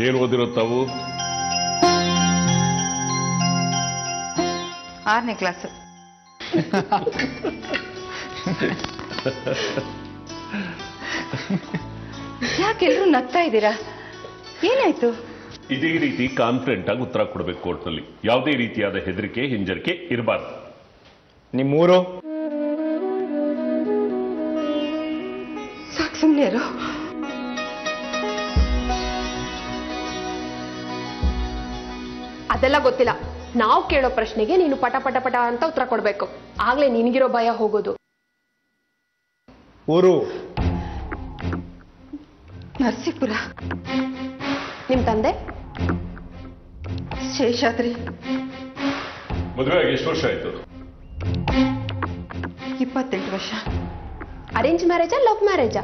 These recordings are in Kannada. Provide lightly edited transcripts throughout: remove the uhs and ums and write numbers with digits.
ಏನು ಓದಿರೋ ತಾವು? 6ನೇ ಕ್ಲಾಸು. ಯಾಕೆಲ್ಲರೂ ನಗ್ತಾ ಇದ್ದೀರಾ? ಏನಾಯ್ತು? ಇದೇ ರೀತಿ ಕಾನ್ಫಿಡೆಂಟ್ ಆಗಿ ಉತ್ತರ ಕೊಡಬೇಕು ಕೋರ್ಟ್ನಲ್ಲಿ. ಯಾವುದೇ ರೀತಿಯಾದ ಹೆದರಿಕೆ ಹಿಂಜರಿಕೆ ಇರಬಾರ್ದು. ನಿಮ್ಮೂರು? ಸಾಕು, ಸುಮ್ಮನೆ ಇರು. ಅದೆಲ್ಲ ಗೊತ್ತಿಲ್ಲ. ನಾವು ಕೇಳೋ ಪ್ರಶ್ನೆಗೆ ನೀನು ಪಟ ಪಟ ಪಟ ಅಂತ ಉತ್ತರ ಕೊಡ್ಬೇಕು. ಆಗ್ಲೇ ನಿನಗಿರೋ ಭಯ ಹೋಗೋದು. ಊರು? ನರಸೀಪುರ. ನಿಮ್ ತಂದೆ? ಶೇಷಾದ್ರಿ. ಮದುವೆ ಆಗಿ ಎಷ್ಟು ವರ್ಷ ಆಯ್ತು? 28 ವರ್ಷ. ಅರೇಂಜ್ ಮ್ಯಾರೇಜಾ ಲವ್ ಮ್ಯಾರೇಜಾ?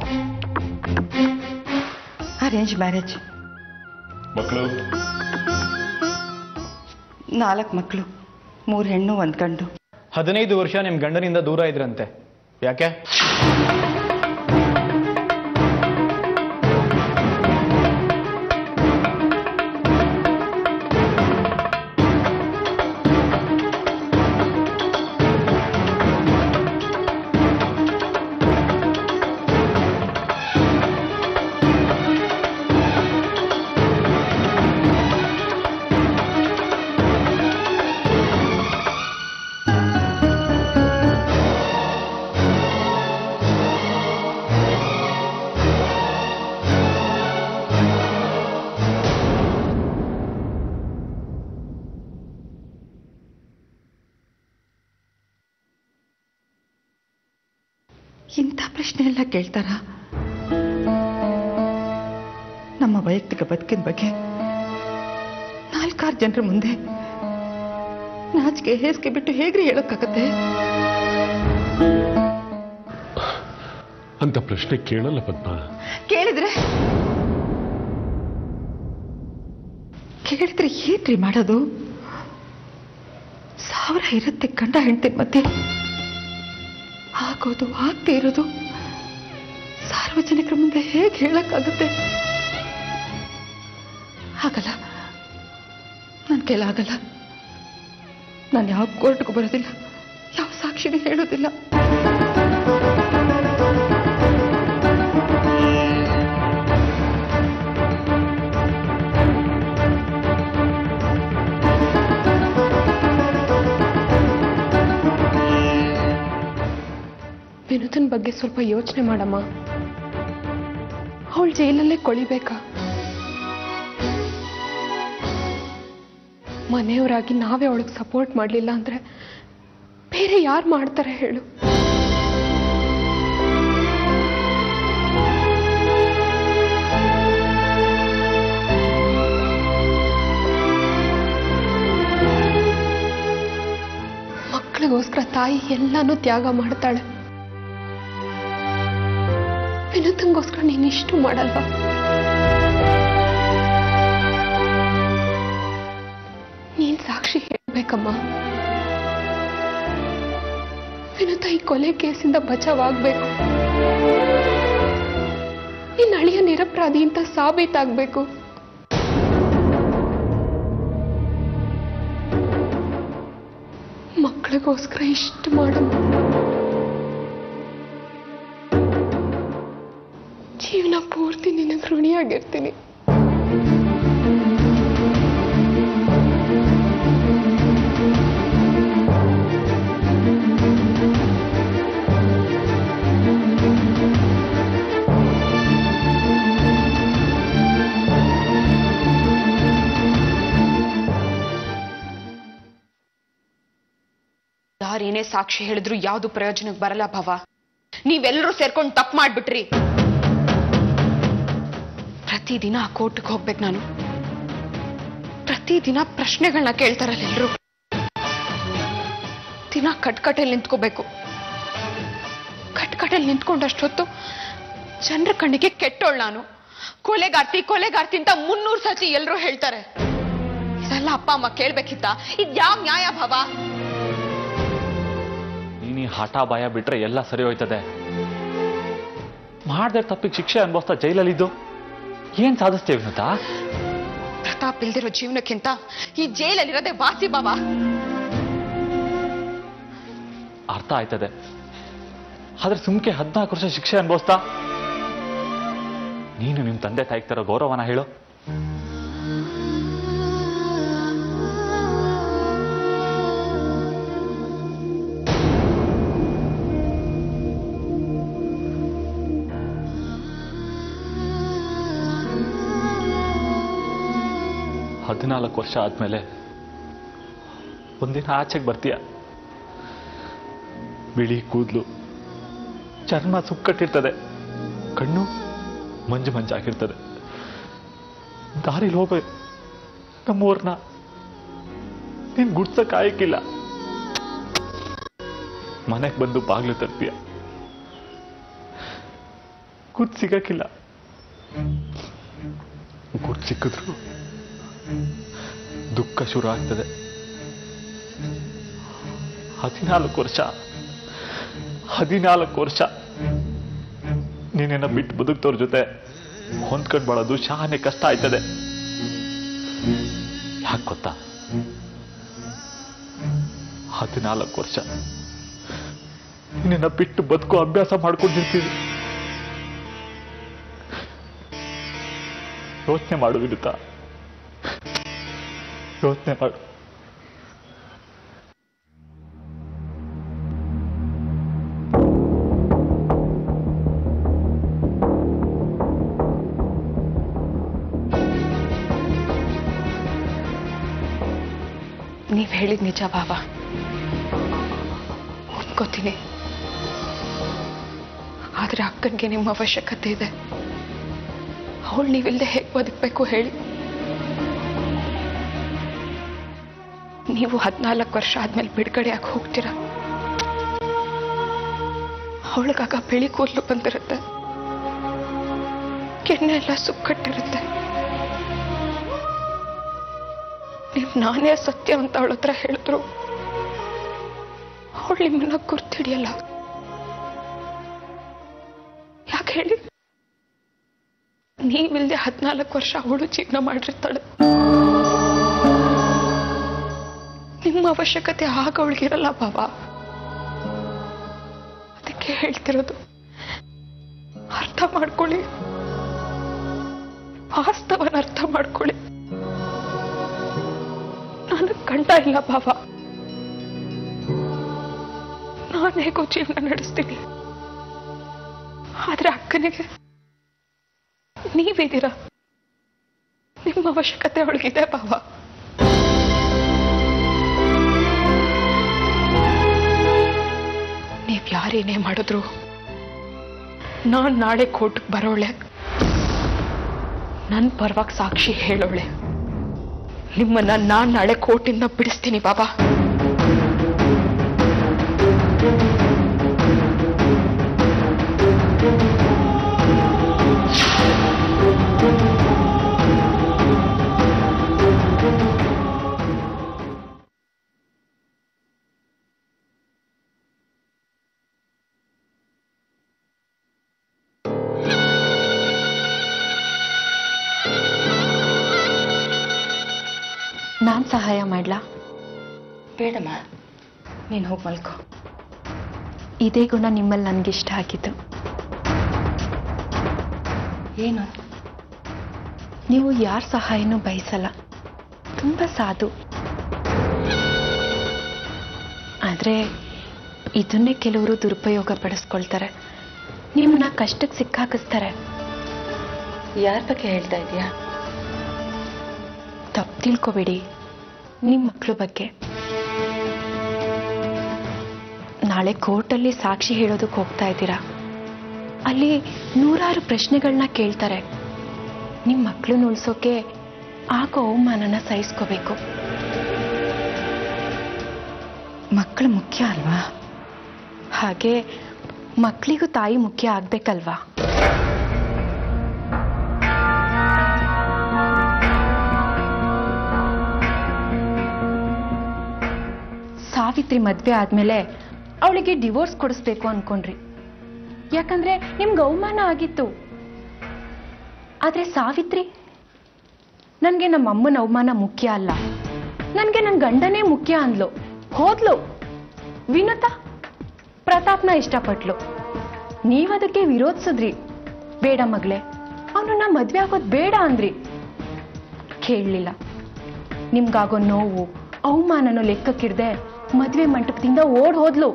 Arrange marriage. ಮಕ್ಕಳು? 4 ಮಕ್ಕಳು, 3 ಹೆಣ್ಣು 1 ಗಂಡು. 15 ವರ್ಷ ನಿಮ್ ಗಂಡನಿಂದ ದೂರ ಇದ್ರಂತೆ, ಯಾಕೆ? ಇಂಥ ಪ್ರಶ್ನೆ ಎಲ್ಲ ಕೇಳ್ತಾರ? ನಮ್ಮ ವೈಯಕ್ತಿಕ ಬದುಕಿನ ಬಗ್ಗೆ 4-6 ಜನರ ಮುಂದೆ ನಾಚಿಕೆ ಹೇಸಿಗೆ ಬಿಟ್ಟು ಹೇಗ್ರಿ ಹೇಳೋಕ್ಕಾಗತ್ತೆ? ಅಂತ ಪ್ರಶ್ನೆ ಕೇಳಲ್ಲ ಪದ್ಮ. ಕೇಳಿದ್ರೆ ಏನ್ರಿ ಮಾಡೋದು? 1000 ಇರುತ್ತೆ ಗಂಡ ಹೆಂಡ್ತಿ ಮಧ್ಯೆ. ಆಗೋದು ಆಗ್ತಾ ಇರೋದು ಸಾರ್ವಜನಿಕರ ಮುಂದೆ ಹೇಗೆ ಹೇಳಕ್ಕಾಗುತ್ತೆ? ಆಗಲ್ಲ, ನನ್ನ ಕೈಲಾಗಲ್ಲ. ನಾನು ಯಾವ ಕೋರ್ಟ್ಗೂ ಬರೋದಿಲ್ಲ, ಯಾವ ಸಾಕ್ಷಿನೂ ಹೇಳೋದಿಲ್ಲ. ವಿನುತನ್ ಬಗ್ಗೆ ಸ್ವಲ್ಪ ಯೋಚನೆ ಮಾಡಮ್ಮ. ಅವಳು ಜೈಲಲ್ಲೇ ಕೊಳಿಬೇಕಾ? ಮನೆಯವರಾಗಿ ನಾವೇ ಅವಳಿಗೆ ಸಪೋರ್ಟ್ ಮಾಡಲಿಲ್ಲ ಅಂದ್ರೆ ಬೇರೆ ಯಾರು ಮಾಡ್ತಾರೆ ಹೇಳು? ಮಕ್ಕಳಿಗೋಸ್ಕರ ತಾಯಿ ಎಲ್ಲಾನು ತ್ಯಾಗ ಮಾಡ್ತಾಳೆ. ವಿನುತಂಗೋಸ್ಕರ ನೀನಿಷ್ಟು ಮಾಡಲ್ವಾ? ನೀನ್ ಸಾಕ್ಷಿ ಹೇಳ್ಬೇಕಮ್ಮ. ವಿನುತ ಈ ಕೊಲೆ ಕೇಸಿಂದ ಬಚಾವಾಗ್ಬೇಕು. ನಿನ್ನ ಅಳಿಯ ನಿರಪರಾಧಿ ಅಂತ ಸಾಬೀತಾಗ್ಬೇಕು. ಮಕ್ಕಳಿಗೋಸ್ಕರ ಇಷ್ಟು ಮಾಡಮ್ಮ. ಜೀವನ ಪೂರ್ತಿ ನಿನಗೆ ಋಣಿಯಾಗಿರ್ತೀನಿ. ಯಾರೇನೇ ಸಾಕ್ಷಿ ಹೇಳಿದ್ರು ಯಾವುದು ಪ್ರಯೋಜನಕ್ಕೆ ಬರಲ್ಲ ಭವ. ನೀವೆಲ್ಲರೂ ಸೇರ್ಕೊಂಡು ತಪ್ಪು ಮಾಡ್ಬಿಟ್ರಿ. ಪ್ರತಿದಿನ ಆ ಕೋರ್ಟ್ಗೆ ಹೋಗ್ಬೇಕು ನಾನು. ಪ್ರತಿದಿನ ಪ್ರಶ್ನೆಗಳನ್ನ ಕೇಳ್ತಾರಲ್ಲ ಎಲ್ರು. ದಿನ ಕಟ್ಕಟಲ್ಲಿ ನಿಂತ್ಕೋಬೇಕು. ಕಟ್ಕಟಲ್ಲಿ ನಿಂತ್ಕೊಂಡಷ್ಟೊತ್ತು ಜನರ ಕಣ್ಣಿಗೆ ಕೆಟ್ಟೋಳ್ ನಾನು. ಕೊಲೆಗಾರ್ತಿ ಅಂತ 300 ಸತಿ ಎಲ್ರು ಹೇಳ್ತಾರೆ. ಇದೆಲ್ಲ ಅಪ್ಪ ಅಮ್ಮ ಕೇಳ್ಬೇಕಿತ್ತ? ಇದ್ಯಾವ ನ್ಯಾಯ ಭವ? ನೀನು ಹಠ ಭಯ ಬಿಟ್ರೆ ಎಲ್ಲ ಸರಿ ಹೋಯ್ತದೆ. ಮಾಡದೆ ತಪ್ಪಿಗೆ ಶಿಕ್ಷೆ ಅನುಭವಿಸ್ತಾ ಜೈಲಲ್ಲಿದ್ದು ಏನ್ ಸಾಧಿಸ್ತೇವೆ ವಿನುತಾ? ಪ್ರತಾಪ್ ಇಲ್ದಿರೋ ಜೀವನಕ್ಕಿಂತ ಈ ಜೈಲಲ್ಲಿರೋದೇ ವಾಸಿ ಬಾಬಾ. ಅರ್ಥ ಆಯ್ತದೆ, ಆದ್ರೆ ಸುಮ್ಕೆ 14 ವರ್ಷ ಶಿಕ್ಷೆ ಅನುಭವಿಸ್ತಾ ನೀನು ನಿಮ್ ತಂದೆ ತಾಯಿಗೆ ತರೋ ಗೌರವನ ಹೇಳು. ಹದಿನಾಲ್ಕು ವರ್ಷ ಆದ್ಮೇಲೆ ಒಂದಿನ ಆಚೆಗೆ ಬರ್ತೀಯ. ಬಿಳಿ ಕೂದಲು, ಚರ್ಮ ಸುಕ್ಕಟ್ಟಿರ್ತದೆ, ಕಣ್ಣು ಮಂಜು ಮಂಜಾಗಿರ್ತದೆ. ದಾರಿಲಿ ಹೋಗೋ ನಮ್ಮೂರ್ನ ನೀನ್ ಗುಡ್ಸಕ್ ಆಯ್ಕಿಲ್ಲ. ಮನೆಗೆ ಬಂದು ಬಾಗ್ಲು ತರ್ತೀಯ, ಗುಡ್ ಸಿಗಕ್ಕಿಲ್ಲ. ಗುಡ್ ಸಿಕ್ಕಿದ್ರು ದುಃಖ ಶುರು ಆಗ್ತದೆ. 14 ವರ್ಷ ನೀನೇನ ಬಿಟ್ಟು ಬದುಕ್ತವ್ರ ಜೊತೆ ಹೊಂದ್ಕೊಂಡ್ ಬಾಳೋದು ಶಾನೆ ಕಷ್ಟ ಆಯ್ತದೆ. ಯಾಕೆ ಗೊತ್ತಾ? 14 ವರ್ಷ ನೀನೇನ ಬಿಟ್ಟು ಬದುಕು ಅಭ್ಯಾಸ ಮಾಡ್ಕೊಂಡಿರ್ತೀವಿ. ಯೋಚನೆ ಮಾಡು ವಿರುದ್ಧ, ಯೋಚನೆ ಮಾಡು. ನೀವ್ ಹೇಳಿದ್ ನಿಜ ಬಾಬಾ, ಒಪ್ಕೋತೀನಿ. ಆದ್ರೆ ಅಕ್ಕನ್ಗೆ ನಿಮ್ಮ ಅವಶ್ಯಕತೆ ಇದೆ. ಅವಳು ನೀವಿಲ್ದೆ ಹೇಗೆ ಬದುಕಬೇಕು ಹೇಳಿ? ನೀವು 14 ವರ್ಷ ಆದ್ಮೇಲೆ ಬಿಡುಗಡೆಯಾಗಿ ಹೋಗ್ತೀರಾ. ಅವಳಿಗಾಗ ಬಿಳಿ ಕೂದಲು ಬಂದಿರುತ್ತೆ, ಕೆನ್ನೆ ಎಲ್ಲ ಸುಕ್ಕಟ್ಟಿರುತ್ತೆ. ನೀವು ನಾನೇ ಸತ್ಯ ಅಂತ ಅವಳ ಹತ್ರ ಹೇಳಿದ್ರು ಅವಳು ನಿಮ್ಮನ್ನ ಗುರ್ತಿಡಿಯಲ್ಲ. ಯಾಕೆ ಹೇಳಿ? ನೀವಿಲ್ದೆ 14 ವರ್ಷ ಅವಳು ಜೀವನ ಮಾಡಿರ್ತಾಳೆ. ನಿಮ್ಮ ಅವಶ್ಯಕತೆ ಆಗ ಅವಳಿಗಿರಲ್ಲ ಬಾಬಾ. ಅದಕ್ಕೆ ಹೇಳ್ತಿರೋದು, ಅರ್ಥ ಮಾಡ್ಕೊಳ್ಳಿ, ವಾಸ್ತವನ ಅರ್ಥ ಮಾಡ್ಕೊಳ್ಳಿ. ನಾನು ಗಂಡ ಇಲ್ಲ ಬಾಬಾ, ನಾನು ಹೇಗೋ ಜೀವನ ನಡೆಸ್ತೀನಿ. ಆದ್ರೆ ಅಕ್ಕನಿಗೆ ನೀವಿದ್ದೀರಾ, ನಿಮ್ಮ ಅವಶ್ಯಕತೆ ಅವಳಿಗಿದೆ ಬಾಬಾ. ನೀವ್ ಯಾರೇನೇ ಮಾಡಿದ್ರು ನಾನ್ ನಾಳೆ ಕೋರ್ಟ್ಗೆ ಬರೋಳೆ, ನನ್ ಪರವಾಗಿ ಸಾಕ್ಷಿ ಹೇಳೋಳೆ. ನಿಮ್ಮನ್ನ ನಾನ್ ನಾಳೆ ಕೋರ್ಟಿಂದ ಬಿಡಿಸ್ತೀನಿ ಬಾಬಾ. ನಾನ್ ಸಹಾಯ ಮಾಡ್ಲಾ? ಬೇಡಮ್ಮ, ನೀನು ಹೋಗಿ ಮಲ್ಕೋ. ಇದೇ ಗುಣ ನಿಮ್ಮಲ್ಲಿ ನನ್ಗಿಷ್ಟ ಆಗಿತ್ತು. ಏನು? ನೀವು ಯಾರ ಸಹಾಯನೂ ಬಯಸಲ್ಲ, ತುಂಬಾ ಸಾಧು. ಆದ್ರೆ ಇದನ್ನೇ ಕೆಲವರು ದುರುಪಯೋಗ ಪಡಿಸ್ಕೊಳ್ತಾರೆ, ನಿಮ್ಮನ್ನ ಕಷ್ಟಕ್ಕೆ ಸಿಕ್ಕಾಕಿಸ್ತಾರೆ. ಯಾರ ಬಗ್ಗೆ ಹೇಳ್ತಾ ಇದೀಯಾ? ತಪ್ಪು ತಿಳ್ಕೊಬೇಡಿ, ನಿಮ್ಮ ಮಕ್ಕಳ ಬಗ್ಗೆ. ನಾಳೆ ಕೋರ್ಟಲ್ಲಿ ಸಾಕ್ಷಿ ಹೇಳೋದಕ್ಕೆ ಹೋಗ್ತಾ ಇದ್ದೀರಾ. ಅಲ್ಲಿ 100 ಪ್ರಶ್ನೆಗಳನ್ನ ಕೇಳ್ತಾರೆ. ನಿಮ್ಮ ಮಕ್ಕಳನ್ನ ಉಳಿಸೋಕೆ ಆಗೋ ಅವಮಾನನ ಸಹಿಸ್ಕೋಬೇಕು. ಮಕ್ಕಳು ಮುಖ್ಯ ಅಲ್ವಾ? ಹಾಗೆ ಮಕ್ಕಳಿಗೂ ತಾಯಿ ಮುಖ್ಯ ಆಗ್ಬೇಕಲ್ವಾ? ಸಾವಿತ್ರಿ ಮದ್ವೆ ಆದ್ಮೇಲೆ ಅವಳಿಗೆ ಡಿವೋರ್ಸ್ ಕೊಡಿಸ್ಬೇಕು ಅನ್ಕೊಂಡ್ರಿ, ಯಾಕಂದ್ರೆ ನಿಮ್ಗೆ ಅವಮಾನ ಆಗಿತ್ತು. ಆದ್ರೆ ಸಾವಿತ್ರಿ ನನಗೆ ನಮ್ಮ ಅಮ್ಮನ ಅವಮಾನ ಮುಖ್ಯ ಅಲ್ಲ, ನನಗೆ ನನ್ನ ಗಂಡನೇ ಮುಖ್ಯ ಅಂದ್ಲು. ಹೋದ್ಲು. ವಿನುತಾ ಪ್ರತಾಪ್ನ ಇಷ್ಟಪಟ್ಲು. ನೀವದಕ್ಕೆ ವಿರೋಧಿಸಿದ್ರಿ. ಬೇಡ ಮಗಳೇ, ಅವನನ್ನ ಮದ್ವೆ ಆಗೋದು ಬೇಡ ಅಂದ್ರಿ. ಕೇಳಲಿಲ್ಲ. ನಿಮ್ಗಾಗೋ ನೋವು ಅವಮಾನನೂ ಲೆಕ್ಕಕ್ಕಿಡ್ದೆ ಮದ್ವೆ ಮಂಟಪದಿಂದ ಓಡ್ ಹೋದ್ಲು.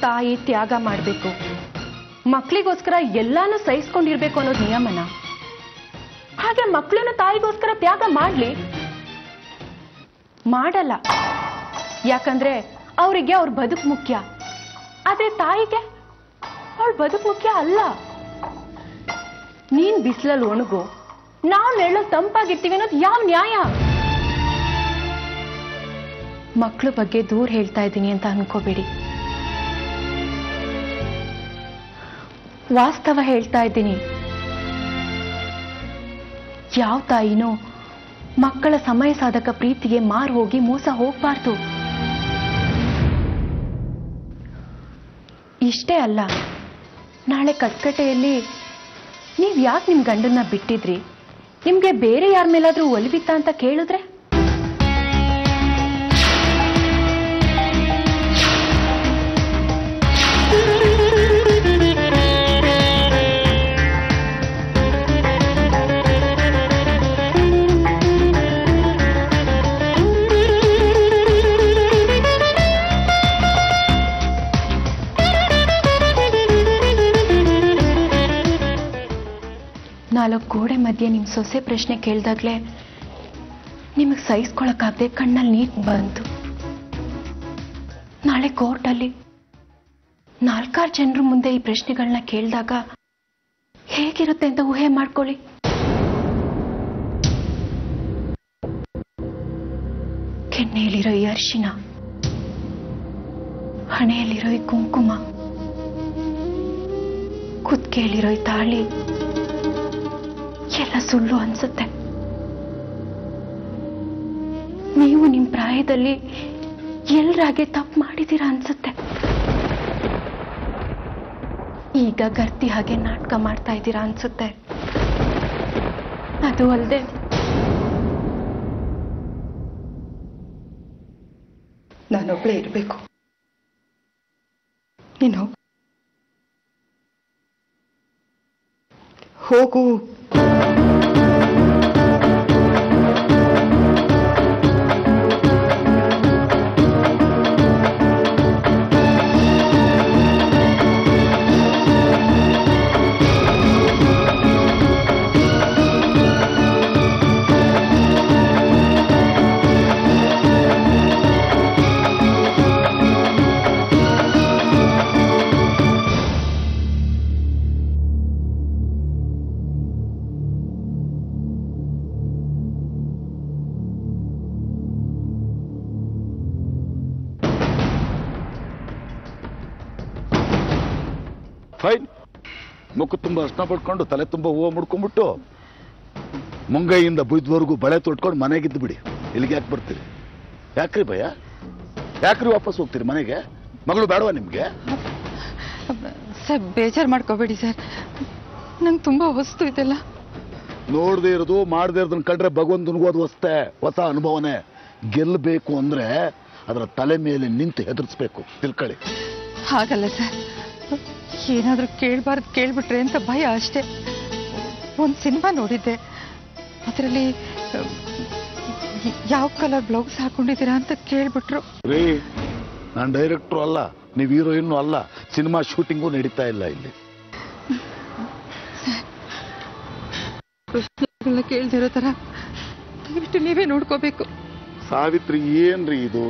ತಾಯಿ ತ್ಯಾಗ ಮಾಡಬೇಕು, ಮಕ್ಕಳಿಗೋಸ್ಕರ ಎಲ್ಲಾನು ಸಹಿಸ್ಕೊಂಡಿರ್ಬೇಕು ಅನ್ನೋದು ನಿಯಮನ. ಹಾಗೆ ಮಕ್ಕಳನ್ನ ತಾಯಿಗೋಸ್ಕರ ತ್ಯಾಗ ಮಾಡ್ಲಿ? ಮಾಡಲ್ಲ. ಯಾಕಂದ್ರೆ ಅವರಿಗೆ ಅವ್ರ ಬದುಕು ಮುಖ್ಯ. ಆದ್ರೆ ತಾಯಿಗೆ ಅವಳ ಬದುಕು ಮುಖ್ಯ ಅಲ್ಲ. ನೀನ್ ಬಿಸಿಲಲ್ಲಿ ಒಣಗು, ನಾವು ನೆರಳು ತಂಪಾಗಿರ್ತೀವಿ ಅನ್ನೋದು ಯಾವ ನ್ಯಾಯ? ಮಕ್ಕಳ ಬಗ್ಗೆ ದೂರ ಹೇಳ್ತಾ ಇದ್ದೀನಿ ಅಂತ ಅನ್ಕೋಬೇಡಿ. ವಾಸ್ತವ ಹೇಳ್ತಾ ಇದ್ದೀನಿ. ಯಾವ ತಾಯಿನೂ ಮಕ್ಕಳ ಸಮಯ ಸಾಧಕ ಪ್ರೀತಿಗೆ ಮಾರು ಹೋಗಿ ಮೋಸ ಹೋಗ್ಬಾರ್ದು. ಇಷ್ಟೇ ಅಲ್ಲ, ನಾಳೆ ಕಟ್ಕಟೆಯಲ್ಲಿ ನೀವ್ ಯಾಕೆ ನಿಮ್ ಗಂಡನ್ನ ಬಿಟ್ಟಿದ್ರಿ, ನಿಮ್ಗೆ ಬೇರೆ ಯಾರ ಮೇಲಾದ್ರೂ ಒಲಿವಿತ್ತ ಅಂತ ಕೇಳಿದ್ರೆ? ನಾಲ್ಕು ಗೋಡೆ ಮಧ್ಯೆ ನಿಮ್ ಸೊಸೆ ಪ್ರಶ್ನೆ ಕೇಳ್ದಾಗ್ಲೇ ನಿಮಗ್ ಸಹಿಸ್ಕೊಳಕ್ಕಾಗದೆ ಕಣ್ಣಲ್ಲಿ ನೀರು ಬಂತು. ನಾಳೆ ಕೋರ್ಟಲ್ಲಿ 4-6 ಜನರ ಮುಂದೆ ಈ ಪ್ರಶ್ನೆಗಳನ್ನ ಕೇಳಿದಾಗ ಹೇಗಿರುತ್ತೆ ಅಂತ ಊಹೆ ಮಾಡ್ಕೊಳ್ಳಿ. ಕೆನ್ನೆಯಲ್ಲಿರೋ ಈ ಅರಿಶಿನ, ಹಣೆಯಲ್ಲಿರೋ ಈ ಕುಂಕುಮ, ಕುತ್ತಿಗೆಯಲ್ಲಿರೋ ಈ ತಾಳಿ ಎಲ್ಲ ಸುಳ್ಳು ಅನ್ಸುತ್ತೆ. ನೀವು ನಿಮ್ ಪ್ರಾಯದಲ್ಲಿ ಎಲ್ರಾಗೆ ತಪ್ಪು ಮಾಡಿದೀರಾ ಅನ್ಸುತ್ತೆ. ಈಗ ಗರ್ತಿ ಹಾಗೆ ನಾಟಕ ಮಾಡ್ತಾ ಇದ್ದೀರಾ ಅನ್ಸುತ್ತೆ. ಅದು ಅಲ್ಲದೆ ನಾನೊಬ್ಳೇ ಇರಬೇಕು. ನೀನು ಹೋಗು. ಫೈನ್. ಮುಖ ತುಂಬ ಅರ್ಶನ ಪಡ್ಕೊಂಡು ತಲೆ ತುಂಬ ಹೂವು ಮುಡ್ಕೊಂಡ್ಬಿಟ್ಟು ಮುಂಗೈಯಿಂದ ಬುಯ್ದವರೆಗೂ ಬಳೆ ತೊಟ್ಕೊಂಡು ಮನೆಗಿದ್ದು ಬಿಡಿ. ಇಲ್ಲಿಗೆ ಯಾಕೆ ಬರ್ತೀರಿ? ಯಾಕ್ರಿ ಭಯ? ಯಾಕ್ರಿ ವಾಪಸ್ ಹೋಗ್ತೀರಿ ಮನೆಗೆ? ಮಗಳು ಬೇಡವಾ ನಿಮ್ಗೆ? ಸರ್, ಬೇಜಾರು ಮಾಡ್ಕೋಬೇಡಿ ಸರ್, ನಂಗೆ ತುಂಬಾ ವಸ್ತು ಇದೆಲ್ಲ. ನೋಡದೇ ಇರೋದು ಮಾಡದೇ ಇರೋದನ್ನ ಕಂಡ್ರೆ ಭಗವಂತನಿಗೂ ಅದು ಹೊಸ ಅನುಭವನೇ. ಗೆಲ್ಲಬೇಕು ಅಂದ್ರೆ ಅದರ ತಲೆ ಮೇಲೆ ನಿಂತು ಹೆದರ್ಸ್ಬೇಕು, ತಿಳ್ಕೊಳ್ಳಿ. ಹಾಗಲ್ಲ ಸರ್, ಏನಾದ್ರೂ ಕೇಳಬಾರ್ದು ಕೇಳ್ಬಿಟ್ರೆ ಅಂತ ಭಯ ಅಷ್ಟೇ. ಒಂದು ಸಿನಿಮಾ ನೋಡಿದ್ದೆ, ಅದರಲ್ಲಿ ಯಾವ ಕಲರ್ ಬ್ಲೌಸ್ ಹಾಕೊಂಡಿದ್ದೀರಾ ಅಂತ ಕೇಳ್ಬಿಟ್ರು. ರೀ, ನಾನು ಡೈರೆಕ್ಟ್ರು ಅಲ್ಲ, ನೀವು ಹೀರೋಯಿನ್ನು ಅಲ್ಲ, ಸಿನಿಮಾ ಶೂಟಿಂಗು ನಡೀತಾ ಇಲ್ಲ ಇಲ್ಲಿ. ಪ್ರಶ್ನೆಗಳನ್ನ ಕೇಳ್ದಿರೋ ತರ ದಯವಿಟ್ಟು ನೀವೇ ನೋಡ್ಕೋಬೇಕು. ಸಾವಿತ್ರಿ, ಏನ್ರಿ ಇದು?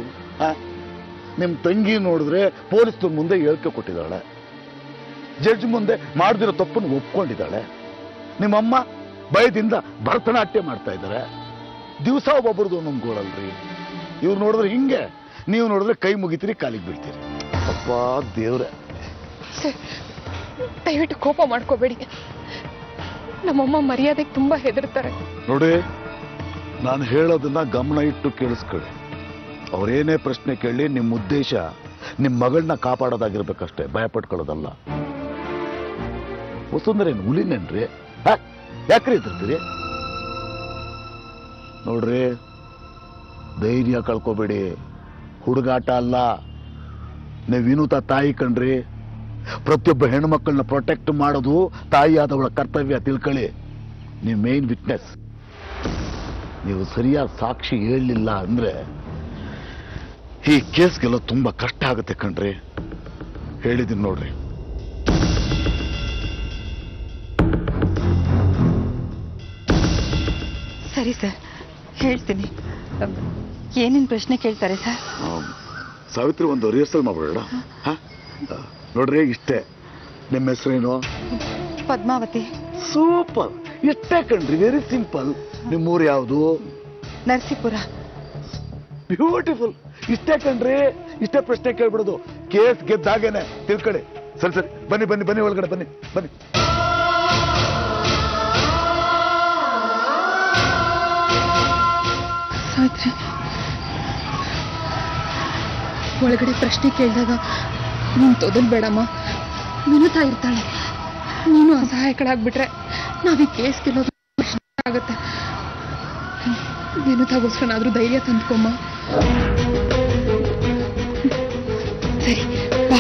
ನಿಮ್ ತಂಗಿ ನೋಡಿದ್ರೆ ಪೊಲೀಸ್ ಮುಂದೆ ಹೇಳಿಕೆ ಕೊಟ್ಟಿದ್ದಾಳೆ, ಜಡ್ಜ್ ಮುಂದೆ ಮಾಡದಿರೋ ತಪ್ಪನ್ನು ಒಪ್ಕೊಂಡಿದ್ದಾಳೆ. ನಿಮ್ಮಮ್ಮ ಭಯದಿಂದ ಭರತನಾಟ್ಯ ಮಾಡ್ತಾ ಇದ್ದಾರೆ. ದಿವಸ ಒಬ್ಬೊಬ್ರದ್ದು ಒಂದೊಂದು ಗೋಳಲ್ರಿ. ಇವ್ರು ನೋಡಿದ್ರೆ ಹಿಂಗೆ, ನೀವು ನೋಡಿದ್ರೆ ಕೈ ಮುಗಿತೀರಿ, ಕಾಲಿಗೆ ಬೀಳ್ತೀರಿ. ಅಪ್ಪ ದೇವ್ರೆ. ಸರ್, ದಯವಿಟ್ಟು ಕೋಪ ಮಾಡ್ಕೋಬೇಡಿ. ನಮ್ಮಮ್ಮ ಮರ್ಯಾದೆಗೆ ತುಂಬಾ ಹೆದರ್ತಾರೆ. ನೋಡಿ, ನಾನು ಹೇಳೋದನ್ನ ಗಮನ ಇಟ್ಟು ಕೇಳಿಸ್ಕೊಳ್ಳಿ. ಅವರೇನೇ ಪ್ರಶ್ನೆ ಕೇಳಿ ನಿಮ್ಮ ಉದ್ದೇಶ ನಿಮ್ಮ ಮಗಳನ್ನ ಕಾಪಾಡೋದಾಗಿರ್ಬೇಕಷ್ಟೇ, ಭಯಪಟ್ಕೊಳ್ಳೋದಲ್ಲ. ವಸುಂಧರೇನು ಹುಲಿನೇನ್ರಿ? ಯಾಕ್ರಿ ಇದ್ದಿರ್ತೀರಿ? ನೋಡ್ರಿ, ಧೈರ್ಯ ಕಳ್ಕೋಬೇಡಿ. ಹುಡುಗಾಟ ಅಲ್ಲ. ನೀವು ವಿನೂತ ತಾಯಿ ಕಣ್ರಿ. ಪ್ರತಿಯೊಬ್ಬ ಹೆಣ್ಮಕ್ಳನ್ನ ಪ್ರೊಟೆಕ್ಟ್ ಮಾಡೋದು ತಾಯಿಯಾದವಳ ಕರ್ತವ್ಯ, ತಿಳ್ಕೊಳ್ಳಿ. ನೀವು ಮೇನ್ ವಿಟ್ನೆಸ್. ನೀವು ಸರಿಯಾದ ಸಾಕ್ಷಿ ಹೇಳಲಿಲ್ಲ ಅಂದ್ರೆ ಈ ಕೇಸ್ಗೆಲ್ಲ ತುಂಬಾ ಕಷ್ಟ ಆಗುತ್ತೆ ಕಣ್ರಿ. ಹೇಳಿದ್ದೀನಿ ನೋಡ್ರಿ. ಸರಿ ಸರ್, ಹೇಳ್ತೀನಿ. ಏನೇನು ಪ್ರಶ್ನೆ ಕೇಳ್ತಾರೆ ಸರ್? ಸಾವಿತ್ರಿ, ಒಂದು ರಿಹರ್ಸಲ್ ಮಾಡ್ಬಿಡೋಣ. ನೋಡ್ರಿ, ಇಷ್ಟೇ. ನಿಮ್ಮ ಹೆಸರೇನು? ಪದ್ಮಾವತಿ. ಸೂಪರ್, ಇಷ್ಟೇ ಕಣ್ರಿ, ವೆರಿ ಸಿಂಪಲ್. ನಿಮ್ಮೂರು ಯಾವುದು? ನರಸೀಪುರ. ಬ್ಯೂಟಿಫುಲ್, ಇಷ್ಟೇ ಕಣ್ರಿ. ಇಷ್ಟೇ ಪ್ರಶ್ನೆ ಕೇಳ್ಬಿಡೋದು. ಕೇಸ್ ಗೆದ್ದಾಗೇನೆ, ತಿಳ್ಕೊಳ್ಳಿ. ಸರಿ ಸರಿ, ಬನ್ನಿ ಬನ್ನಿ ಬನ್ನಿ, ಒಳಗಡೆ ಬನ್ನಿ ಬನ್ನಿ. ಸಾವಿತ್ರಿ, ಒಳಗಡೆ ಪ್ರಶ್ನೆ ಕೇಳಿದಾಗ ನೀನು ತೊದಲ್ಬೇಡಮ್ಮ. ವಿನುತಾ ಇರ್ತಾಳೆ. ನೀನು ಅಸಹಾಯಕಳಾಗ್ಬಿಟ್ರೆ ನಾವೀ ಕೇಸ್ ಗೆಲ್ಲೋದು ಕಷ್ಟ ಆಗುತ್ತೆ. ವಿನುತಾಗೋಸ್ಕರನಾದ್ರೂ ಧೈರ್ಯ ತಂದ್ಕೊಮ್ಮ. ಸರಿ, ಬಾ.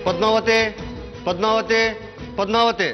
ಪದ್ಮಾವತಿ, ಪದ್ಮಾವತಿ, ಪದ್ಮಾವತಿ.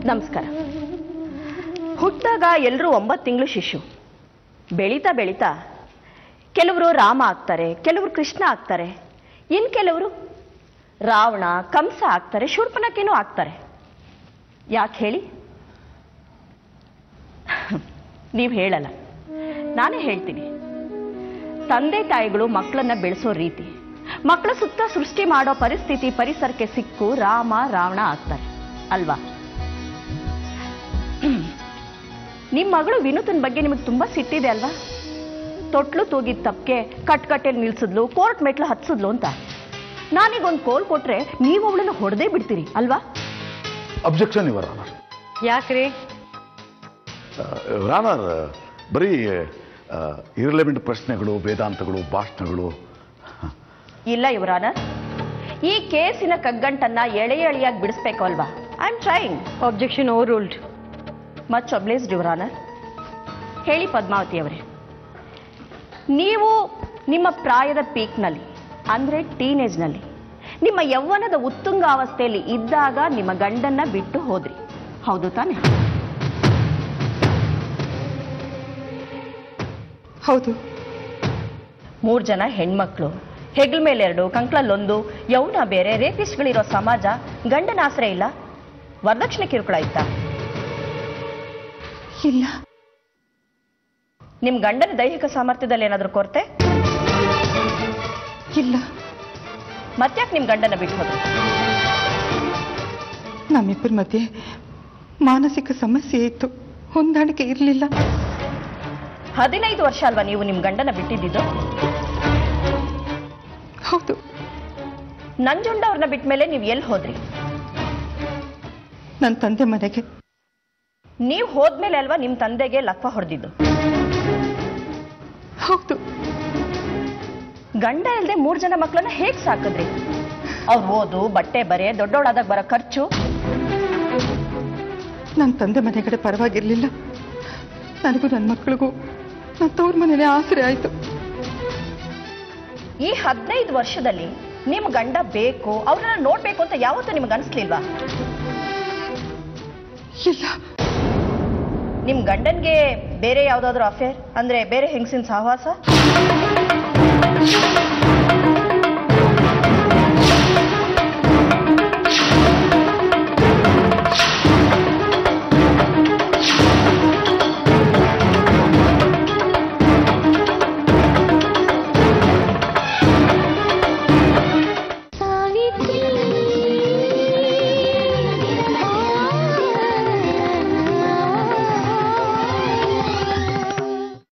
ನಮಸ್ಕಾರ. ಹುಟ್ಟಾಗ ಎಲ್ಲರೂ 9 ತಿಂಗಳು ಶಿಶು. ಬೆಳೀತಾ ಬೆಳೀತಾ ಕೆಲವರು ರಾಮ ಆಗ್ತಾರೆ, ಕೆಲವರು ಕೃಷ್ಣ ಆಗ್ತಾರೆ, ಇನ್ ಕೆಲವರು ರಾವಣ, ಕಂಸ ಆಗ್ತಾರೆ, ಶೂರ್ಪನಖೇನೂ ಆಗ್ತಾರೆ. ಯಾಕೆ ಹೇಳಿ? ನೀವು ಹೇಳಲ್ಲ, ನಾನೇ ಹೇಳ್ತೀನಿ. ತಂದೆ ತಾಯಿಗಳು ಮಕ್ಕಳನ್ನ ಬೆಳೆಸೋ ರೀತಿ, ಮಕ್ಕಳ ಸುತ್ತ ಸೃಷ್ಟಿ ಮಾಡೋ ಪರಿಸ್ಥಿತಿ, ಪರಿಸರಕ್ಕೆ ಸಿಕ್ಕು ರಾಮ ರಾವಣ ಆಗ್ತಾರೆ ಅಲ್ವಾ? ನಿಮ್ಮ ಮಗಳು ವಿನೂತನ ಬಗ್ಗೆ ನಿಮಗೆ ತುಂಬಾ ಸಿಟ್ಟಿದೆ ಅಲ್ವಾ? ತೊಟ್ಲು ತೂಗಿದ ತಪ್ಪಕ್ಕೆ ಕಟ್ಕಟ್ಟೆಯಲ್ಲಿ ನಿಲ್ಸಿದ್ಲು, ಕೋರ್ಟ್ ಮೆಟ್ಲು ಹತ್ಸಿದ್ಲು ಅಂತ. ನಾನೀಗೊಂದು ಕೋಲ್ ಕೊಟ್ರೆ ನೀವು ಅವಳನ್ನು ಹೊಡೆದೇ ಬಿಡ್ತೀರಿ ಅಲ್ವಾ? Objection your honour. ಯಾಕ್ರಿ? ರಾನರ್, ಬರೀ ಇರ್ಲೆವೆಂಟ್ ಪ್ರಶ್ನೆಗಳು, ವೇದಾಂತಗಳು, ಭಾಷಣಗಳು ಇಲ್ಲ ಯುವರ್ ಆನರ್. ಈ ಕೇಸಿನ ಕಗ್ಗಂಟನ್ನ ಎಳೆ ಎಳೆಯಾಗಿ ಬಿಡಿಸ್ಬೇಕು ಅಲ್ವಾ? I am trying. Objection overruled. Much obliged your honour. ಹೇಳಿ ಪದ್ಮಾವತಿ ಅವರೇ, ನೀವು ನಿಮ್ಮ ಪ್ರಾಯದ ಪೀಕ್ನಲ್ಲಿ, ಅಂದ್ರೆ ಟೀನೇಜ್ನಲ್ಲಿ, ನಿಮ್ಮ ಯೌವನದ ಉತ್ತುಂಗ ಅವಸ್ಥೆಯಲ್ಲಿ ಇದ್ದಾಗ ನಿಮ್ಮ ಗಂಡನ್ನ ಬಿಟ್ಟು ಹೋದ್ರಿ, ಹೌದು ತಾನೆ? ಹೌದು. 3 ಜನ ಹೆಣ್ಮಕ್ಳು, ಹೆಗ್ಲ ಮೇಲೆ 2, ಕಂಕ್ಳಲ್ಲೊಂದು, ಯೌವನ ಬೇರೆ, ರೇಪಿಸ್ಟ್ಗಳಿರೋ ಸಮಾಜ, ಗಂಡನ ಆಶ್ರಯ ಇಲ್ಲ, ವರದಕ್ಷಿಣೆ ಕಿರುಕುಳ ಇತ್ತಾ? ಇಲ್ಲ. ನಿಮ್ ಗಂಡನ ದೈಹಿಕ ಸಾಮರ್ಥ್ಯದಲ್ಲಿ ಏನಾದ್ರೂ ಕೊರತೆ? ಇಲ್ಲ. ಮತ್ತ್ಯಾಕೆ ನಿಮ್ ಗಂಡನ ಬಿಟ್ಟು ಹೋದ್ರು? ನಮ್ಮಿಬ್ಬರ ಮಧ್ಯೆ ಮಾನಸಿಕ ಸಮಸ್ಯೆ ಇತ್ತು, ಹೊಂದಾಣಿಕೆ ಇರಲಿಲ್ಲ. 15 ವರ್ಷ ಅಲ್ವಾ ನೀವು ನಿಮ್ ಗಂಡನ ಬಿಟ್ಟಿದ್ದು? ಹೌದು. ನಂಜುಂಡ ಅವ್ರನ್ನ ಬಿಟ್ಟ ಮೇಲೆ ನೀವು ಎಲ್ಲಿ ಹೋದ್ರಿ? ನನ್ನ ತಂದೆ ಮನೆಗೆ. ನೀವು ಹೋದ್ಮೇಲೆ ಅಲ್ವಾ ನಿಮ್ ತಂದೆಗೆ ಲಕ್ವ ಹೊಡೆದಿದ್ದು? ಹೌದು. ಗಂಡ ಇಲ್ಲದೆ 3 ಜನ ಮಕ್ಕಳನ್ನ ಹೇಗ್ ಸಾಕಿದ್ರಿ? ಅವ್ರು ಓದು, ಬಟ್ಟೆ ಬರೆ, ದೊಡ್ಡೋಳಾದಾಗ ಬರೋ ಖರ್ಚು. ನನ್ನ ತಂದೆ ಮನೆ ಕಡೆ ಪರವಾಗಿರ್ಲಿಲ್ಲ. ನನಗೂ ನನ್ನ ಮಕ್ಕಳಿಗೂ ನನ್ನ ತವ್ರ ಮನೇಲೆ ಆಸರೆ ಆಯ್ತು. ಈ 15 ವರ್ಷದಲ್ಲಿ ನಿಮ್ ಗಂಡ ಬೇಕು, ಅವ್ರನ್ನ ನೋಡ್ಬೇಕು ಅಂತ ಯಾವತ್ತೂ ನಿಮ್ಗೆ ಅನ್ಸ್ಲಿಲ್ವಾ? ಇಲ್ಲ. ನಿಮ್ ಗಂಡನ್ಗೆ ಬೇರೆ ಯಾವ್ದಾದ್ರು ಅಫೇರ್ ಅಂದ್ರೆ ಬೇರೆ ಹೆಂಗಸಿನ ಸಹವಾಸ?